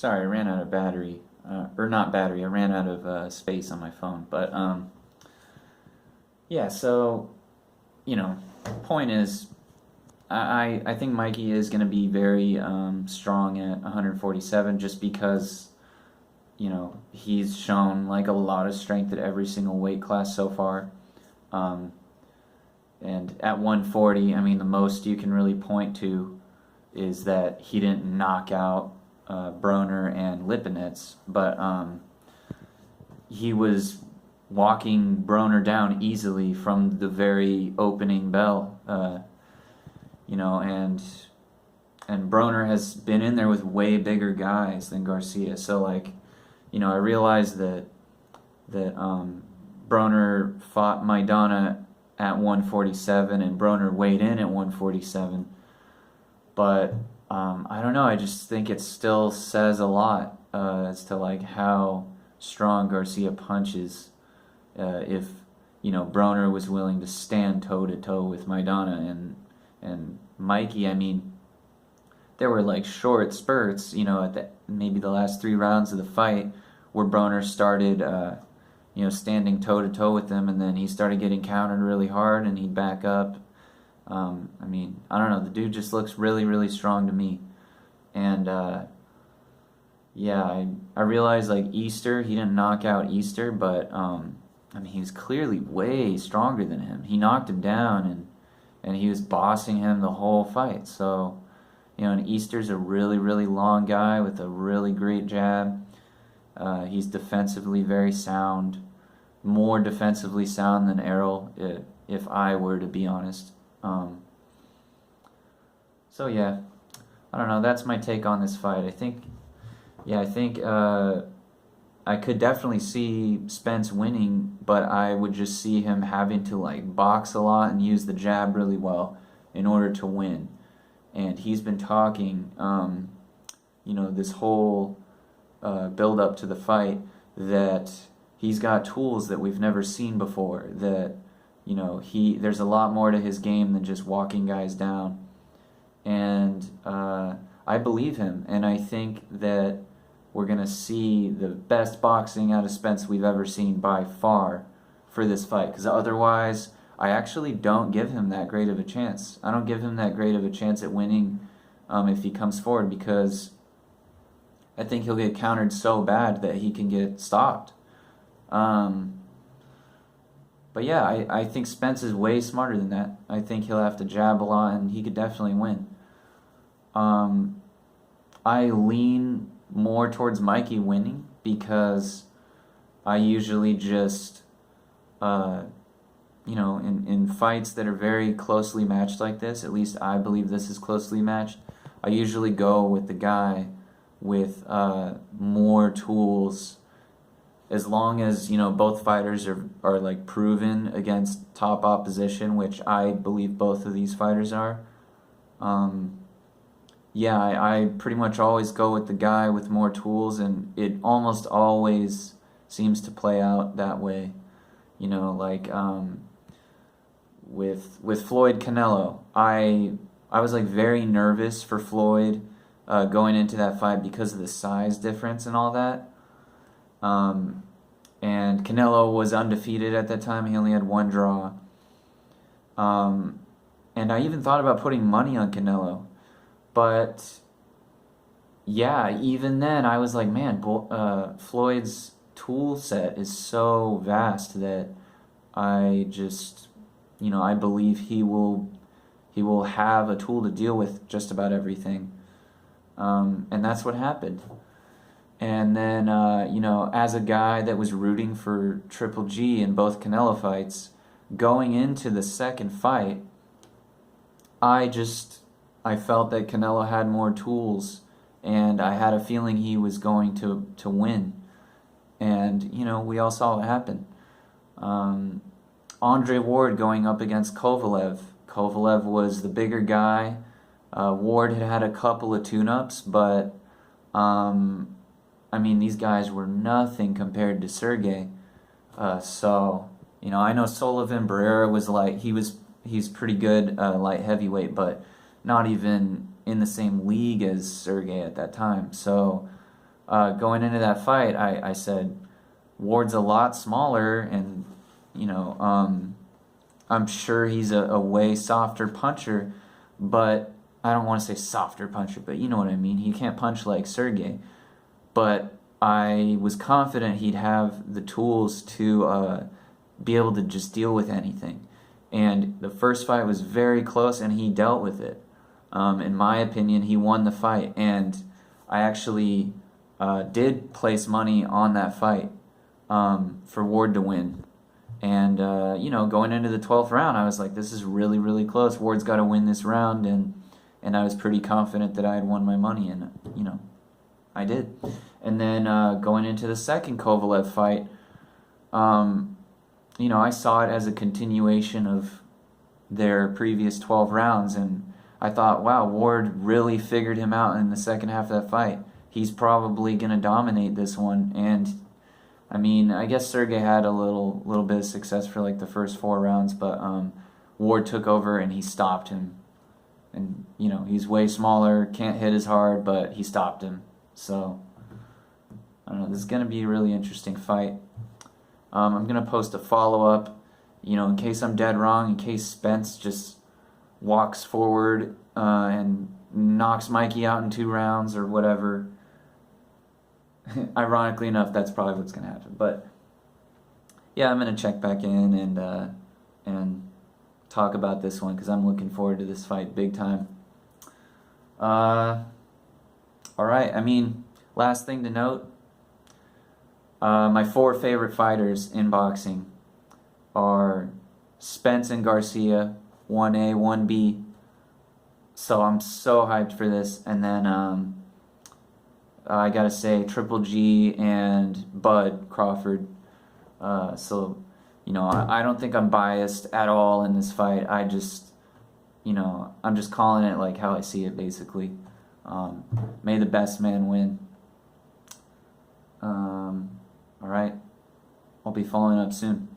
Sorry, I ran out of battery. Or not battery, I ran out of space on my phone. But, yeah, so, point is, I think Mikey is going to be very strong at 147 just because, he's shown like a lot of strength at every single weight class so far. And at 140, I mean, the most you can really point to is that he didn't knock out Broner and Lipinets, but he was walking Broner down easily from the very opening bell, and Broner has been in there with way bigger guys than Garcia. So I realized that Broner fought Maidana at 147 and Broner weighed in at 147, but I don't know. I just think it still says a lot as to how strong Garcia punches. If Broner was willing to stand toe to toe with Maidana and Mikey, I mean, there were short spurts, at maybe the last 3 rounds of the fight where Broner started, standing toe to toe with him, and then he started getting countered really hard, and he'd back up. I mean, I don't know. The dude just looks really, really strong to me. And, I realized, Easter, he didn't knock out Easter, but, he's clearly way stronger than him. He knocked him down, and he was bossing him the whole fight. So, and Easter's a really, really long guy with a really great jab. He's defensively very sound. More defensively sound than Errol, if I were to be honest. So yeah, I don't know. That's my take on this fight. I think I could definitely see Spence winning, but I would just see him having to box a lot and use the jab really well in order to win. And he's been talking, this whole build up to the fight that he's got tools that we've never seen before. That there's a lot more to his game than just walking guys down. And I believe him, and I think that we're going to see the best boxing out of Spence we've ever seen by far for this fight, because otherwise I actually don't give him that great of a chance. I don't give him that great of a chance at winning if he comes forward, because I think he'll get countered so bad that he can get stopped. But yeah, I think Spence is way smarter than that. I think he'll have to jab a lot, and he could definitely win. I lean more towards Mikey winning because I usually just, in fights that are very closely matched like this, at least I believe this is closely matched, I usually go with the guy with more tools, as long as both fighters are proven against top opposition, which I believe both of these fighters are. I pretty much always go with the guy with more tools, and it almost always seems to play out that way. With Floyd Canelo, I was very nervous for Floyd going into that fight because of the size difference and all that. And Canelo was undefeated at that time. He only had 1 draw. And I even thought about putting money on Canelo. But, yeah, even then I was like, man, Floyd's tool set is so vast that I just, I believe he will have a tool to deal with just about everything. And that's what happened. And then, as a guy that was rooting for Triple G in both Canelo fights, going into the second fight, I felt that Canelo had more tools, and I had a feeling he was going to win. And, we all saw what happened. Andre Ward going up against Kovalev. Kovalev was the bigger guy. Ward had a couple of tune-ups, but, these guys were nothing compared to Sergey. So, I know Sullivan Barrera was he's pretty good light heavyweight, but not even in the same league as Sergey at that time. So, going into that fight, I said Ward's a lot smaller, and you know, I'm sure he's a way softer puncher, but I don't want to say softer puncher, but you know what I mean. He can't punch like Sergey, but I was confident he'd have the tools to be able to just deal with anything. And the first fight was very close, and he dealt with it. In my opinion, he won the fight, and I actually did place money on that fight for Ward to win. And, you know, going into the 12th round, I was like, this is really, really close. Ward's got to win this round, and I was pretty confident that I had won my money, and, you know, I did. And then going into the second Kovalev fight, you know, I saw it as a continuation of their previous 12 rounds, and I thought, wow, Ward really figured him out in the second half of that fight. He's probably going to dominate this one, and I mean, I guess Sergey had a little bit of success for like the first 4 rounds, but Ward took over and he stopped him. And, you know, he's way smaller, can't hit as hard, but he stopped him. So, I don't know, this is going to be a really interesting fight. I'm going to post a follow-up, you know, in case I'm dead wrong, in case Spence just walks forward and knocks Mikey out in 2 rounds or whatever. Ironically enough, that's probably what's going to happen. But, yeah, I'm going to check back in and talk about this one because I'm looking forward to this fight big time. All right, I mean, last thing to note, my 4 favorite fighters in boxing are Spence and Garcia, 1A, 1B. So I'm so hyped for this. And then I gotta say Triple G and Bud Crawford. So, you know, I don't think I'm biased at all in this fight. I just, you know, I'm just calling it like how I see it, basically. May the best man win. All right. I'll be following up soon.